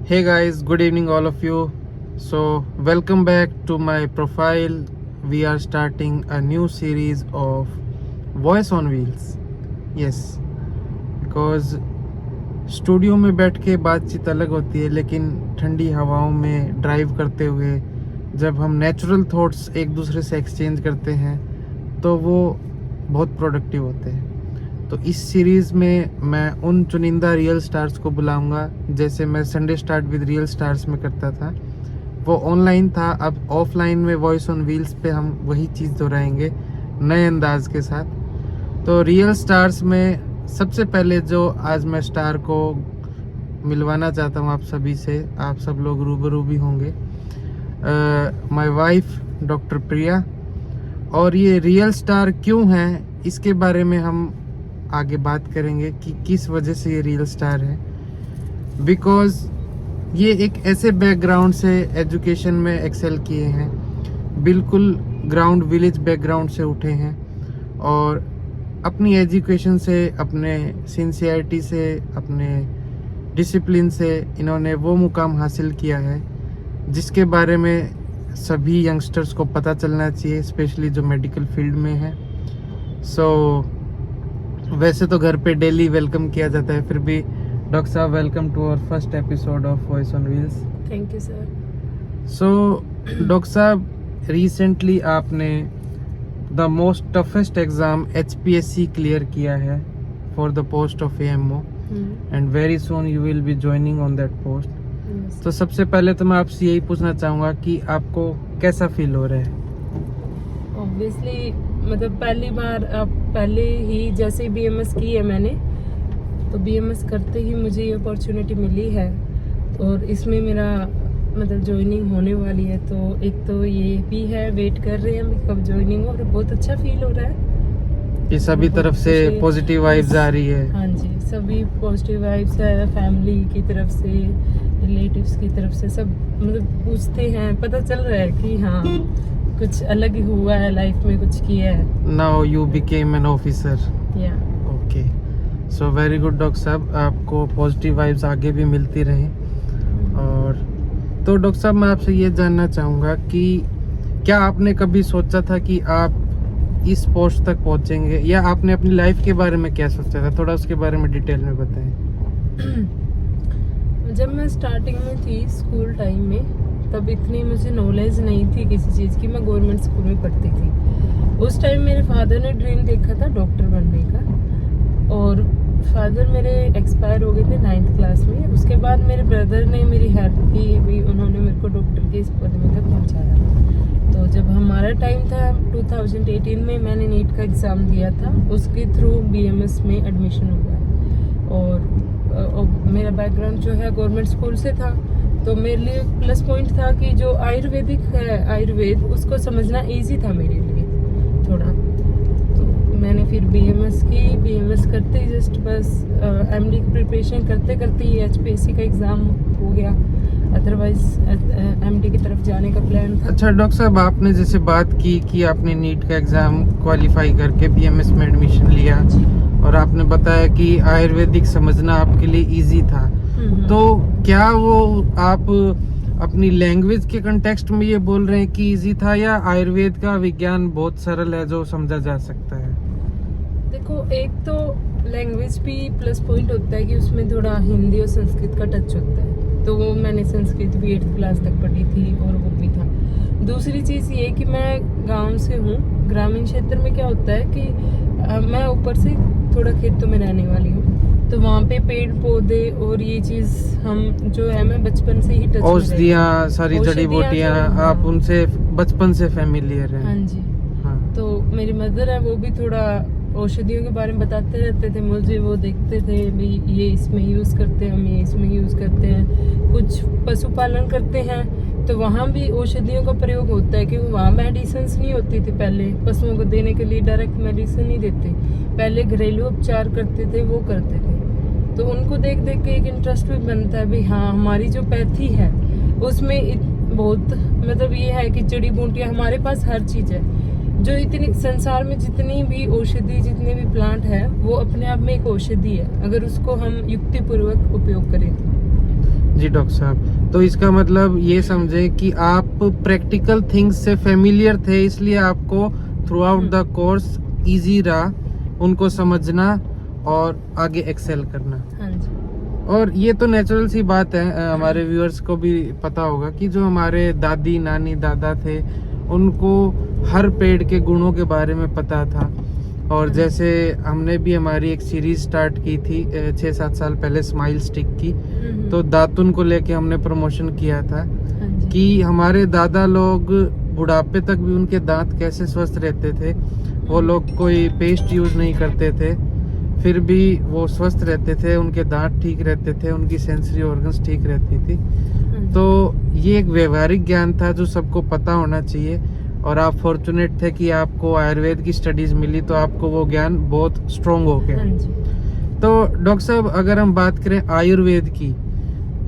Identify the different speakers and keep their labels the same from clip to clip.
Speaker 1: Hey guys, good evening all of you. So welcome back to my profile. We are starting a new series of Voice on Wheels. Yes, because studio में बैठ के बातचीत अलग होती है, लेकिन ठंडी हवाओं में ड्राइव करते हुए जब हम नेचुरल थॉट्स एक दूसरे से एक्सचेंज करते हैं तो वो बहुत प्रोडक्टिव होते हैं। तो इस सीरीज़ में मैं उन चुनिंदा रियल स्टार्स को बुलाऊंगा, जैसे मैं Sunday start with real stars में करता था। वो ऑनलाइन था, अब ऑफलाइन में वॉइस ऑन व्हील्स पे हम वही चीज़ दोहराएंगे नए अंदाज के साथ। तो रियल स्टार्स में सबसे पहले जो आज मैं स्टार को मिलवाना चाहता हूँ आप सभी से, आप सब लोग रूबरू भी होंगे, माय वाइफ डॉक्टर प्रिया। और ये रियल स्टार क्यों है इसके बारे में हम आगे बात करेंगे कि किस वजह से ये रियल स्टार है। बिकॉज ये एक ऐसे बैकग्राउंड से एजुकेशन में एक्सेल किए हैं, बिल्कुल ग्राउंड विलेज बैकग्राउंड से उठे हैं और अपनी एजुकेशन से, अपने सिंसियरिटी से, अपने डिसिप्लिन से इन्होंने वो मुकाम हासिल किया है जिसके बारे में सभी यंगस्टर्स को पता चलना चाहिए, स्पेशली जो मेडिकल फील्ड में है। वैसे तो घर पे डेली वेलकम किया जाता है, फिर भी डॉक्टर साहब welcome to our first episode of voice on wheels.
Speaker 2: Thank you sir.
Speaker 1: So doctor साहब, रिसेंटली आपने the most toughest exam HPSC clear किया है for the post of AMO and very soon you will be joining on that post. तो सबसे पहले तो मैं आपसे यही पूछना चाहूँगा कि आपको कैसा फील हो रहा है?
Speaker 2: ऑब्वियसली मतलब पहली बार, अब पहले ही जैसे BMS की है मैंने, तो BMS करते ही मुझे ये अपॉर्चुनिटी मिली है और इसमें मेरा मतलब ज्वाइनिंग होने वाली है। तो एक तो ये भी है, वेट कर रहे हैं कब ज्वाइनिंग हो, और बहुत अच्छा फील हो रहा है।
Speaker 1: ये सभी तरफ से पॉजिटिव वाइब्स आ रही है?
Speaker 2: हाँ जी, सभी पॉजिटिव वाइब्स है, फैमिली की तरफ से, रिलेटिव्स की तरफ से, सब मतलब पूछते हैं, पता चल रहा है कि हाँ कुछ अलग ही हुआ है लाइफ में, कुछ किया है।
Speaker 1: Now you became an officer.
Speaker 2: या
Speaker 1: okay, so very good doctor साहब, आपको पॉजिटिव वाइब्स आगे भी मिलती रहें। और तो डॉक्टर साहब, मैं आपसे ये जानना चाहूँगा कि क्या आपने कभी सोचा था कि आप इस पोस्ट तक पहुँचेंगे, या आपने अपनी लाइफ के बारे में क्या सोचा था? थोड़ा उसके बारे में डिटेल में बताएं।
Speaker 2: जब मैं स्टार्टिंग में थी स्कूल टाइम में, तब इतनी मुझे नॉलेज नहीं थी किसी चीज़ की। मैं गवर्नमेंट स्कूल में पढ़ती थी। उस टाइम मेरे फादर ने ड्रीम देखा था डॉक्टर बनने का, और फादर मेरे एक्सपायर हो गए थे 9th क्लास में। उसके बाद मेरे ब्रदर ने मेरी हेल्प की भी, उन्होंने मेरे को डॉक्टर के इस पद में तक पहुंचाया। तो जब हमारा टाइम था 2018 में, मैंने नीट का एग्ज़ाम दिया था, उसके थ्रू BMS में एडमिशन हुआ। और मेरा बैकग्राउंड जो है गवर्नमेंट स्कूल से था, तो मेरे लिए प्लस पॉइंट था कि जो आयुर्वेदिक है, आयुर्वेद, उसको समझना इजी था मेरे लिए थोड़ा। तो मैंने फिर BMS की, BMS करते ही जस्ट बस MD की प्रिपरेशन करते करते ही HPSC का एग्ज़ाम हो गया, अदरवाइज MD की तरफ जाने का प्लान था।
Speaker 1: अच्छा डॉक्टर साहब, आपने जैसे बात की कि आपने नीट का एग्ज़ाम क्वालिफाई करके BMS में एडमिशन लिया, और आपने बताया कि आयुर्वेदिक समझना आपके लिए इजी था। तो क्या वो आप अपनी लैंग्वेज के कंटेक्स्ट में ये बोल रहे हैं कि इजी था, या आयुर्वेद का विज्ञान बहुत सरल है जो समझा जा सकता है?
Speaker 2: देखो, एक तो लैंग्वेज भी प्लस पॉइंट होता है कि उसमें थोड़ा हिंदी और संस्कृत का टच होता है, तो वो मैंने संस्कृत भी 8th क्लास तक पढ़ी थी और वो भी था। दूसरी चीज़ ये कि मैं गांव से हूँ, ग्रामीण क्षेत्र में क्या होता है कि मैं ऊपर से थोड़ा खेतों में रहने वाली हूँ, तो वहाँ पे पेड़ पौधे और ये चीज़ हम जो है, मैं बचपन से ही टच में रही।
Speaker 1: औषधियाँ, सारी जड़ी बूटियाँ, आप उनसे बचपन से फैमिलियर हैं?
Speaker 2: हाँ जी।
Speaker 1: हाँ।
Speaker 2: तो मेरी मदर है, वो भी थोड़ा औषधियों के बारे में बताते रहते थे मुझे। वो देखते थे भी ये इसमें यूज़ करते हैं, हम ये इसमें यूज़ करते हैं। कुछ पशुपालन करते हैं तो वहाँ भी औषधियों का प्रयोग होता है, क्योंकि वहाँ मेडिसिन नहीं होती थी पहले, पशुओं को देने के लिए डायरेक्ट मेडिसिन नहीं देते, पहले घरेलू उपचार करते थे, वो करते थे। तो उनको देख देख के एक इंटरेस्ट भी बनता है भी हाँ, हमारी जो पैथी है उसमें बहुत मतलब ये है कि जड़ी बूटियाँ, हमारे पास हर चीज़ है। जो इतनी संसार में जितनी भी औषधि, जितने भी प्लांट है, वो अपने आप में एक औषधि है, अगर उसको हम युक्तिपूर्वक उपयोग करें।
Speaker 1: जी डॉक्टर साहब, तो इसका मतलब ये समझे कि आप प्रैक्टिकल थिंग्स से फेमिलियर थे, इसलिए आपको through out the course easy रहा उनको समझना और आगे एक्सेल करना।
Speaker 2: हाँ जी।
Speaker 1: और ये तो नेचुरल सी बात है, हमारे व्यूअर्स को भी पता होगा कि जो हमारे दादी नानी दादा थे उनको हर पेड़ के गुणों के बारे में पता था। और जैसे हमने भी हमारी एक सीरीज स्टार्ट की थी 6-7 साल पहले स्माइल स्टिक की, तो दातुन को लेके हमने प्रमोशन किया था
Speaker 2: हाँ जी।
Speaker 1: कि हमारे दादा लोग बुढ़ापे तक भी उनके दांत कैसे स्वस्थ रहते थे। वो लोग कोई पेस्ट यूज नहीं करते थे, फिर भी वो स्वस्थ रहते थे, उनके दांत ठीक रहते थे, उनकी सेंसरी ऑर्गन्स ठीक रहती थी। तो ये एक व्यवहारिक ज्ञान था जो सबको पता होना चाहिए। और आप फॉर्चुनेट थे कि आपको आयुर्वेद की स्टडीज मिली, तो आपको वो ज्ञान बहुत स्ट्रोंग हो गया।
Speaker 2: हाँ जी।
Speaker 1: तो डॉक्टर साहब, अगर हम बात करें आयुर्वेद की,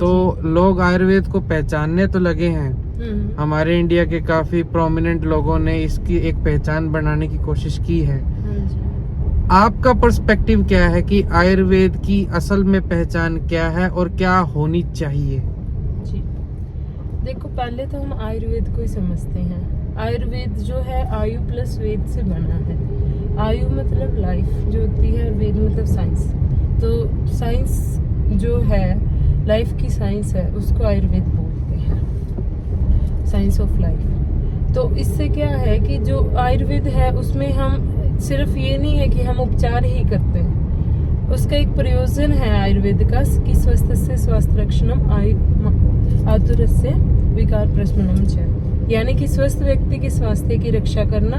Speaker 1: तो लोग आयुर्वेद को पहचानने तो लगे हैं। हमारे इंडिया के काफी प्रोमिनेंट लोगों ने इसकी एक पहचान बनाने की कोशिश की है।
Speaker 2: हाँ जी।
Speaker 1: आपका पर्सपेक्टिव क्या है कि आयुर्वेद की असल में पहचान क्या है और क्या होनी चाहिए?
Speaker 2: जी, देखो पहले तो हम आयुर्वेद को ही समझते हैं। आयुर्वेद जो है आयु प्लस वेद से बना है। आयु मतलब लाइफ जो होती है, और वेद मतलब साइंस। तो साइंस जो है, लाइफ की साइंस है, उसको आयुर्वेद बोलते हैं, साइंस ऑफ लाइफ। तो इससे क्या है कि जो आयुर्वेद है उसमें हम सिर्फ ये नहीं है कि हम उपचार ही करते हैं, उसका एक प्रयोजन है आयुर्वेद का कि स्वस्थ से स्वास्थ्य रक्षणम आतुरस्य विकार प्रशमनम च, यानी कि स्वस्थ व्यक्ति के स्वास्थ्य की रक्षा करना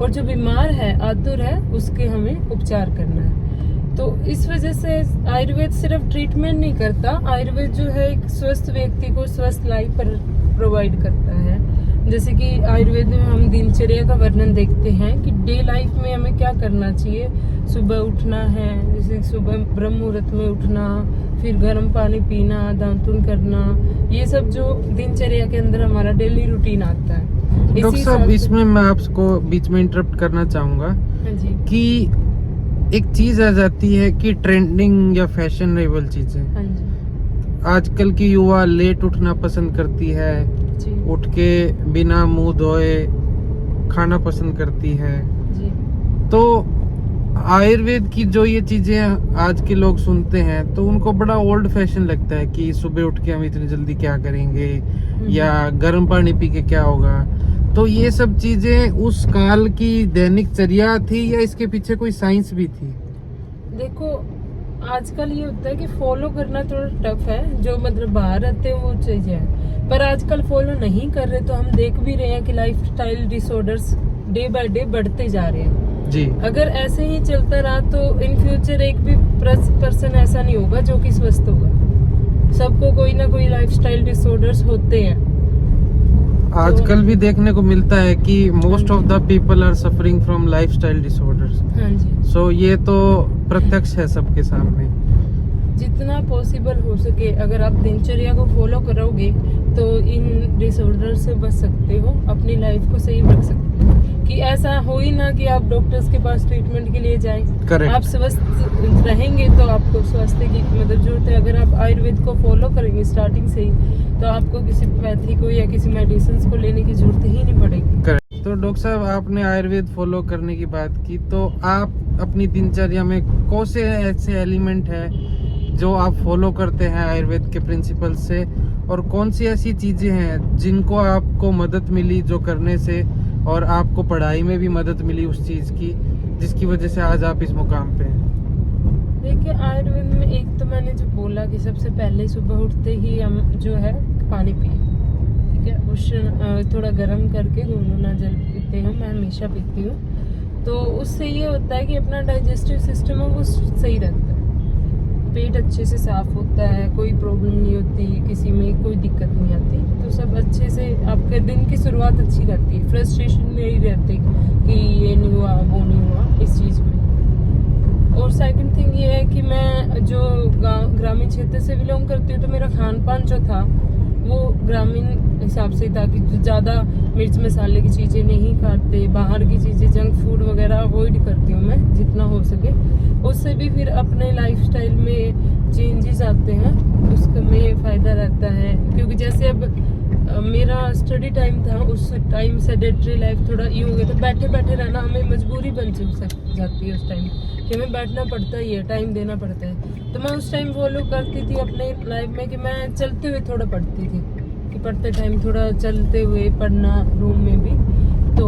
Speaker 2: और जो बीमार है आतुर है उसके हमें उपचार करना है। तो इस वजह से आयुर्वेद सिर्फ ट्रीटमेंट नहीं करता, आयुर्वेद जो है एक स्वस्थ व्यक्ति को स्वस्थ लाइफ पर प्रोवाइड करता है। जैसे कि आयुर्वेद में हम दिनचर्या का वर्णन देखते हैं कि डे लाइफ में हमें क्या करना चाहिए। सुबह उठना है, जैसे सुबह ब्रह्म मुहूर्त में उठना, फिर गर्म पानी पीना, दातुन करना, ये सब जो दिनचर्या के अंदर हमारा डेली रूटीन आता है।
Speaker 1: डॉक्टर साहब, इसमें मैं आपको बीच में इंटरप्ट करना चाहूंगा कि एक चीज आ जाती है कि ट्रेंडिंग या फैशनेबल चीजें।
Speaker 2: हाँ जी।
Speaker 1: आजकल की युवा लेट उठना पसंद करती है, उठ के बिना मुंह धोए खाना पसंद करती है।
Speaker 2: जी।
Speaker 1: तो आयुर्वेद की जो ये चीजें आज के लोग सुनते हैं तो उनको बड़ा ओल्ड फैशन लगता है कि सुबह उठ के हम इतनी जल्दी क्या करेंगे, या गर्म पानी पी के क्या होगा। तो ये सब चीजें उस काल की दैनिक चर्या थी या इसके पीछे कोई साइंस भी थी?
Speaker 2: देखो आजकल ये होता है कि फॉलो करना थोड़ा टफ है, जो मतलब बाहर रहते हैं वो चीजें हैं, पर आजकल फॉलो नहीं कर रहे। तो हम देख भी रहे हैं कि lifestyle disorders day by day बढ़ते जा रहे हैं
Speaker 1: जी।
Speaker 2: अगर ऐसे ही चलता रहा तो इन फ्यूचर एक भी पर्सन ऐसा नहीं होगा जो कि स्वस्थ होगा। सबको कोई ना कोई लाइफस्टाइल डिसऑर्डर्स होते हैं।
Speaker 1: आजकल भी देखने को मिलता है कि most of the people are suffering from lifestyle disorders.
Speaker 2: हाँ जी।
Speaker 1: सो ये तो प्रत्यक्ष है सबके सामने।
Speaker 2: जितना पॉसिबल हो सके अगर आप दिनचर्या को फॉलो करोगे तो इन डिसऑर्डर से बच सकते हो, अपनी लाइफ को सही रख सकते हो। कि ऐसा हो ही ना कि आप डॉक्टर्स के पास ट्रीटमेंट के लिए जाएं।
Speaker 1: Correct.
Speaker 2: आप स्वस्थ रहेंगे तो आपको स्वास्थ्य की मतलब जरूरत है। अगर आप आयुर्वेद को फॉलो करेंगे स्टार्टिंग से ही तो आपको किसी पैथी को या किसी मेडिसिन को लेने की जरूरत ही नहीं पड़ेगी।
Speaker 1: Correct. तो डॉक्टर साहब, आपने आयुर्वेद फॉलो करने की बात की, तो आप अपनी दिनचर्या में कौन से ऐसे एलिमेंट है जो आप फॉलो करते हैं आयुर्वेद के प्रिंसिपल से, और कौन सी ऐसी चीजें हैं जिनको आपको मदद मिली जो करने से, और आपको पढ़ाई में भी मदद मिली उस चीज की जिसकी वजह से आज आप इस मुकाम पे हैं?
Speaker 2: देखिए आयुर्वेद में एक तो मैंने जो बोला कि सबसे पहले सुबह उठते ही हम जो है पानी पिए, ठीक है, उस थोड़ा गर्म करके गुनगुना जल पीते हैं, मैं हमेशा पीती हूँ। तो उससे ये होता है कि अपना डाइजेस्टिव सिस्टम है वो सही रहता है, पेट अच्छे से साफ होता है, कोई प्रॉब्लम नहीं होती, किसी में कोई दिक्कत नहीं आती। तो सब अच्छे से आपके दिन की शुरुआत अच्छी रहती है, फ्रस्ट्रेशन नहीं रहती कि ये नहीं हुआ वो नहीं हुआ इस चीज़ में। और सेकंड थिंग ये है कि मैं जो ग्रामीण क्षेत्र से बिलोंग करती हूँ तो मेरा खान पान जो था वो ग्रामीण हिसाब से, ताकि ज़्यादा मिर्च मसाले की चीज़ें नहीं खाते, बाहर की चीज़ें जंक फूड वगैरह अवॉइड करती हूँ मैं जितना हो सके। उससे भी फिर अपने लाइफस्टाइल में चेंजेस आते हैं, उसका में फ़ायदा रहता है। क्योंकि जैसे अब मेरा स्टडी टाइम था, उस टाइम सेडेंटरी लाइफ थोड़ा ये हो गया था, बैठे बैठे रहना हमें मजबूरी बन जाती है उस टाइम कि हमें बैठना पड़ता ही है, टाइम देना पड़ता है। तो मैं उस टाइम फॉलो करती थी अपने लाइफ में कि मैं चलते हुए थोड़ा पढ़ती थी, कि पढ़ते टाइम थोड़ा चलते हुए पढ़ना रूम में भी। तो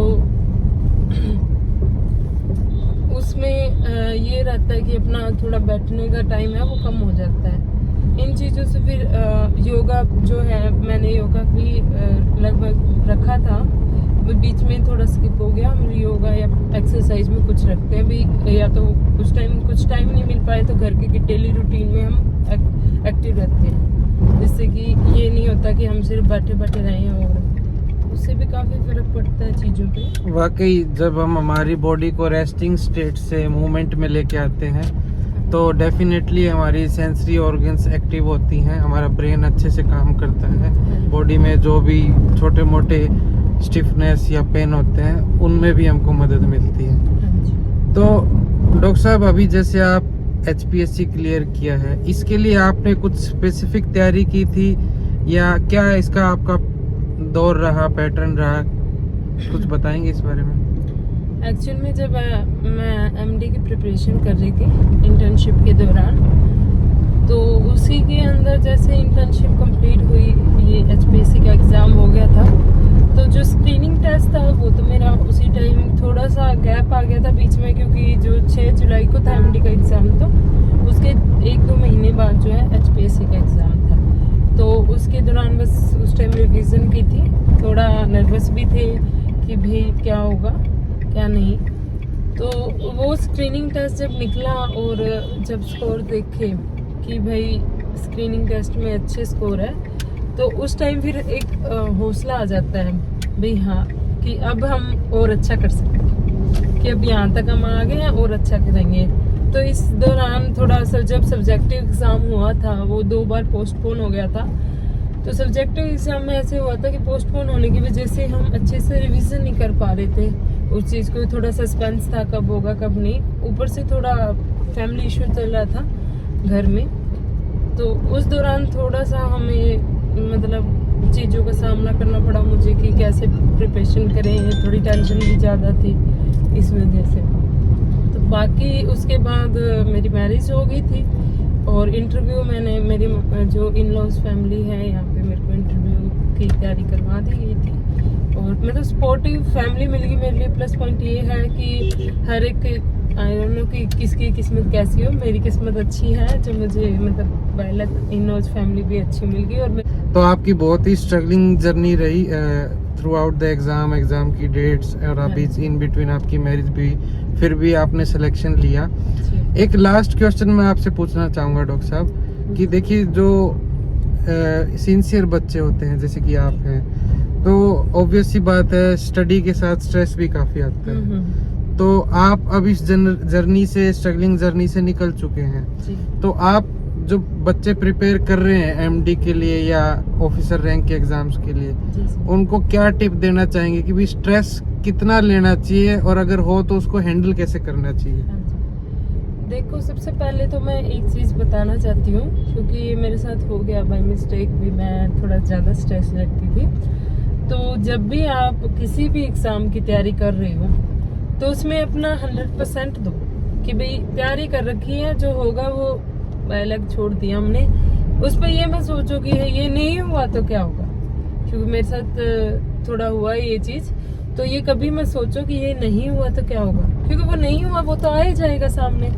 Speaker 2: उसमें ये रहता है कि अपना थोड़ा बैठने का टाइम है वो कम हो जाता है। इन चीज़ों से फिर योगा जो है, मैंने योगा भी लगभग रखा था, बीच में थोड़ा स्किप हो गया। हम योगा या एक्सरसाइज में कुछ रखते हैं भी, या तो कुछ टाइम नहीं मिल पाए तो घर के डेली रूटीन में हम एक्टिव रहते हैं, जिससे कि ये नहीं होता कि हम सिर्फ बैठे बैठे रहें, और उससे भी काफ़ी फर्क पड़ता है चीज़ों पे।
Speaker 1: वाकई जब हम हमारी बॉडी को रेस्टिंग स्टेट से मूवमेंट में लेके आते हैं तो डेफिनेटली हमारी सेंसरी ऑर्गन्स एक्टिव होती हैं, हमारा ब्रेन अच्छे से काम करता है, बॉडी में जो भी छोटे मोटे स्टिफनेस या पेन होते हैं उनमें भी हमको मदद मिलती है। तो डॉक्टर साहब, अभी जैसे आप HPSC क्लियर किया है, इसके लिए आपने कुछ स्पेसिफिक तैयारी की थी या क्या इसका आपका दौर रहा, पैटर्न रहा, कुछ बताएंगे इस बारे में?
Speaker 2: एक्चुअल में जब मैं MD की प्रिपरेशन कर रही थी इंटर्नशिप के दौरान, तो उसी के अंदर जैसे इंटर्नशिप कंप्लीट हुई, ये HPSC का एग्ज़ाम हो गया था, तो जो स्क्रीनिंग टेस्ट था वो तो मेरा उसी टाइम थोड़ा सा गैप आ गया था बीच में, क्योंकि जो 6 जुलाई को था MD का एग्ज़ाम, तो उसके 1-2 महीने बाद जो है HPSC का एग्ज़ाम था। तो उसके दौरान बस उस टाइम रिवीजन की थी, थोड़ा नर्वस भी थे कि भाई क्या होगा क्या नहीं। तो वो स्क्रीनिंग टेस्ट जब निकला और जब स्कोर देखे कि भाई स्क्रीनिंग टेस्ट में अच्छे स्कोर है, तो उस टाइम फिर एक हौसला आ जाता है भाई, हाँ, कि अब हम और अच्छा कर सकते हैं, कि अब यहाँ तक हम आ गए हैं और अच्छा करेंगे। तो इस दौरान थोड़ा सा जब सब्जेक्टिव एग्ज़ाम हुआ था, वो 2 बार पोस्टपोन हो गया था। तो सब्जेक्टिव एग्ज़ाम में ऐसे हुआ था कि पोस्टपोन होने की वजह से हम अच्छे से रिवीजन नहीं कर पा रहे थे उस चीज़ को, थोड़ा सस्पेंस था कब होगा कब नहीं, ऊपर से थोड़ा फैमिली इशू चल रहा था घर में। तो उस दौरान थोड़ा सा हमें मतलब चीज़ों का सामना करना पड़ा मुझे कि कैसे प्रिपरेशन करें, थोड़ी टेंशन भी ज़्यादा थी इस वजह से। तो बाकी उसके बाद मेरी मैरिज हो गई थी और इंटरव्यू मैंने, मेरी जो इन लॉज फैमिली है यहाँ पे, मेरे को इंटरव्यू की तैयारी करवा दी गई थी और मतलब सपोर्टिव फैमिली मिल गई मेरे लिए। प्लस पॉइंट ये है कि हर एक, आई डोंट नो कि किसकी किस्मत कैसी हो, मेरी किस्मत अच्छी है जो मुझे मतलब पहले इन लॉज फैमिली भी अच्छी मिल गई। और
Speaker 1: तो आपकी बहुत ही स्ट्रगलिंग जर्नी रही थ्रू आउट द एग्ज़ाम की डेट्स, और अभी इन बिटवीन आपकी मैरिज भी, फिर भी आपने सिलेक्शन लिया। एक लास्ट क्वेश्चन मैं आपसे पूछना चाहूँगा डॉक्टर साहब कि देखिए, जो सिंसियर बच्चे होते हैं जैसे कि आप हैं, तो ऑब्वियस सी बात है स्टडी के साथ स्ट्रेस भी काफ़ी आता है। तो आप अब इस जर्नी से, स्ट्रगलिंग जर्नी से निकल चुके हैं, तो आप जो बच्चे प्रिपेयर कर रहे हैं MD के लिए या ऑफिसर रैंक के एग्जाम्स के लिए, उनको क्या टिप देना चाहेंगे कि भी स्ट्रेस कितना लेना चाहिए और अगर हो तो उसको हैंडल कैसे करना चाहिए?
Speaker 2: देखो, सबसे पहले तो मैं एक चीज़ बताना चाहती हूँ, क्योंकि ये मेरे साथ हो गया बाय मिस्टेक भी, मैं थोड़ा ज़्यादा स्ट्रेस लेती थी। तो जब भी आप किसी भी एग्ज़ाम की तैयारी कर रहे हो तो उसमें अपना 100% दो, कि भाई तैयारी कर रखी है, जो होगा वो अलग छोड़ दिया हमने, उस पर ये मत सोचो कि ये नहीं हुआ तो क्या होगा, क्योंकि मेरे साथ थोड़ा हुआ ये चीज़। तो ये कभी मत सोचो कि ये नहीं हुआ तो क्या होगा, क्योंकि वो नहीं हुआ वो तो आ ही जाएगा सामने।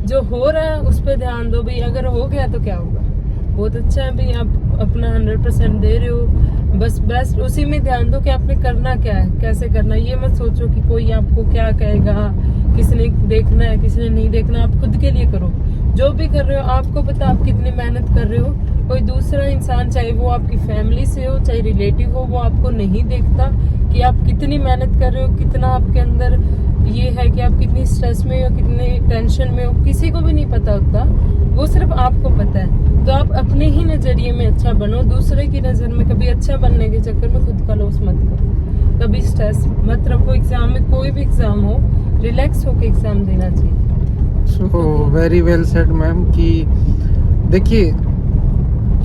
Speaker 2: जो हो रहा है उस पर ध्यान दो, भाई अगर हो गया तो क्या होगा, बहुत अच्छा है भाई, आप अपना 100% दे रहे हो, बस बेस्ट उसी में ध्यान दो कि आपने करना क्या है, कैसे करना है। ये मत सोचो कि कोई आपको क्या कहेगा, किसने देखना है किसने नहीं देखना, आप खुद के लिए करो। जो भी कर रहे हो आपको पता आप कितनी मेहनत कर रहे हो। कोई दूसरा इंसान, चाहे वो आपकी फैमिली से हो चाहे रिलेटिव हो, वो आपको नहीं देखता कि आप कितनी मेहनत कर रहे हो, कितना आपके अंदर ये है कि आप कितनी स्ट्रेस में हो, कितने टेंशन में हो, किसी को भी नहीं पता होता, वो सिर्फ आपको पता है। तो आप अपने ही नजरिए में अच्छा बनो, दूसरे की नजर में कभी अच्छा बनने के चक्कर में खुद का लॉस मत करो, कभी स्ट्रेस मत रखो। एग्जाम में कोई भी एग्जाम हो, रिलैक्स होकर एग्जाम देना चाहिए।
Speaker 1: So very well said ma'am कि देखिए,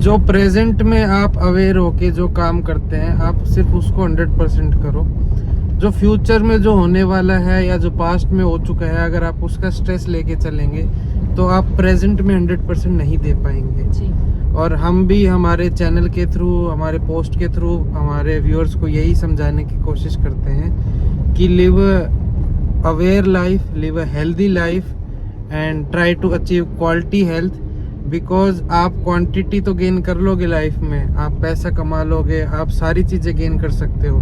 Speaker 1: जो प्रेजेंट में आप अवेयर होके जो काम करते हैं, आप सिर्फ उसको 100% करो। जो फ्यूचर में जो होने वाला है या जो पास्ट में हो चुका है, अगर आप उसका स्ट्रेस लेके चलेंगे तो आप प्रेजेंट में 100% नहीं दे पाएंगे।
Speaker 2: जी।
Speaker 1: और हम भी हमारे चैनल के थ्रू, हमारे पोस्ट के थ्रू हमारे व्यूअर्स को यही समझाने की कोशिश करते हैं कि live aware life, live a healthy life and try to achieve quality health. Because आप क्वांटिटी तो गेन कर लोगे लाइफ में, आप पैसा कमा लोगे, आप सारी चीज़ें गेन कर सकते हो,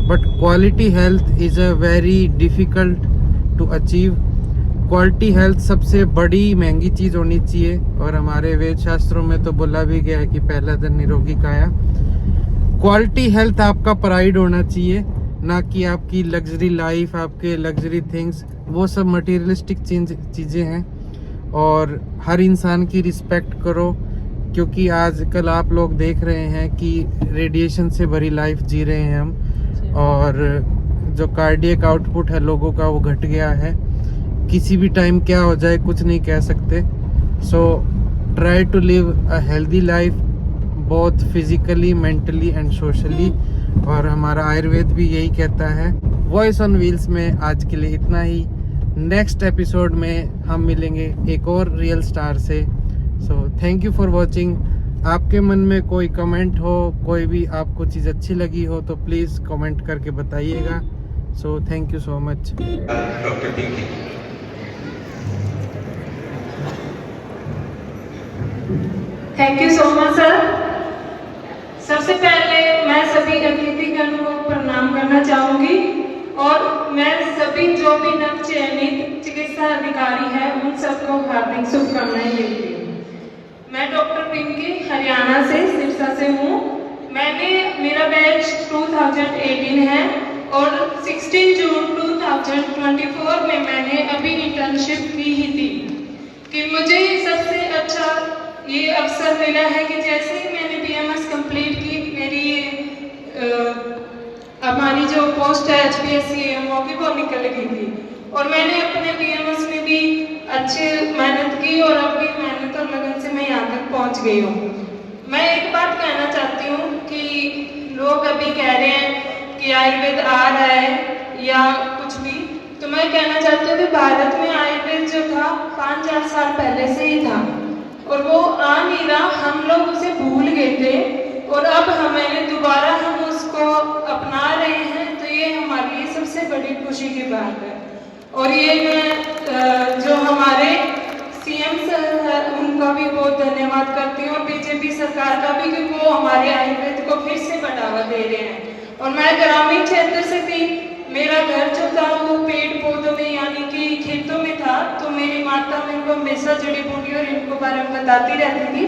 Speaker 1: but quality health is a very difficult to achieve. Quality health सबसे बड़ी महंगी चीज़ होनी चाहिए, और हमारे वेद शास्त्रों में तो बोला भी गया है कि पहला धन निरोगी काया। क्वालिटी हेल्थ आपका प्राइड होना चाहिए, ना कि आपकी लग्जरी लाइफ, आपके लग्जरी थिंग्स। वो सब मटेरियलिस्टिक चीज़ें हैं, और हर इंसान की रिस्पेक्ट करो, क्योंकि आजकल आप लोग देख रहे हैं कि रेडिएशन से भरी लाइफ जी रहे हैं हम, और जो कार्डियक आउटपुट है लोगों का वो घट गया है। किसी भी टाइम क्या हो जाए कुछ नहीं कह सकते। So try to live a healthy life, both physically, mentally and socially. और हमारा आयुर्वेद भी यही कहता है। वॉइस ऑन व्हील्स में आज के लिए इतना ही। नेक्स्ट एपिसोड में हम मिलेंगे एक और रियल स्टार से। So thank you for watching. आपके मन में कोई कमेंट हो, कोई भी आपको चीज़ अच्छी लगी हो तो प्लीज़ कमेंट करके बताइएगा। So thank you so much.
Speaker 3: Doctor Tinky.
Speaker 2: Thank you so much sir. सबसे पहले मैं सभी अतिथिगण को प्रणाम करना चाहूंगी, और मैं सभी जो भी नव चयनित चिकित्सा अधिकारी हैं उन सबको हार्दिक शुभकामनाएं देती हूँ। मैं डॉक्टर पिंकी हरियाणा से, सिरसा से हूँ। मेरा बैच 2018 है, और 16 जून 2024 में मैंने अभी इंटर्नशिप की ही थी। कि मुझे सबसे अच्छा ये अवसर मिला है कि जैसे ही मैंने BMS कंप्लीट की, मेरी हमारी जो पोस्ट है HPSC AMO की वो निकल गई थी, और मैंने अपने BMS में भी अच्छी मेहनत की, और अब भी मेहनत और लगन से मैं यहाँ तक पहुँच गई हूँ। मैं एक बात कहना चाहती हूँ कि लोग अभी कह रहे हैं कि आयुर्वेद आ रहा है या कुछ भी, तो मैं कहना चाहती हूँ कि भारत में आयुर्वेद जो था 5-4 साल पहले से ही था, और वो आ नहीं रहा, हम लोग उसे भूल गए थे, और अब हमें दोबारा हम उसको अपना रहे हैं, तो ये हमारे लिए सबसे बड़ी खुशी की बात है। और ये मैं जो हमारे CM सर है उनका भी बहुत धन्यवाद करती हूँ, और BJP सरकार का भी, कि वो हमारे आयुर्वेद को फिर से बढ़ावा दे रहे हैं। और मैं ग्रामीण क्षेत्र से थी, मेरा घर जो था वो पेड़ पौधों में यानी कि खेतों में था, तो मेरी माता मेरे को हमेशा जड़ी बूटी और इनको बारे में बताती रहती थी।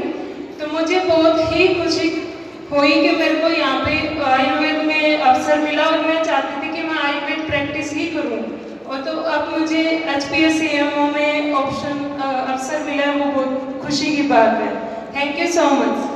Speaker 2: तो मुझे बहुत ही खुशी हुई कि मेरे को यहाँ पे आयुर्वेद में अवसर मिला, और मैं चाहती थी कि मैं आयुर्वेद प्रैक्टिस ही करूँ, और तो अब मुझे HPSC AMO में अवसर मिला है, वो बहुत खुशी की बात है। Thank you so much.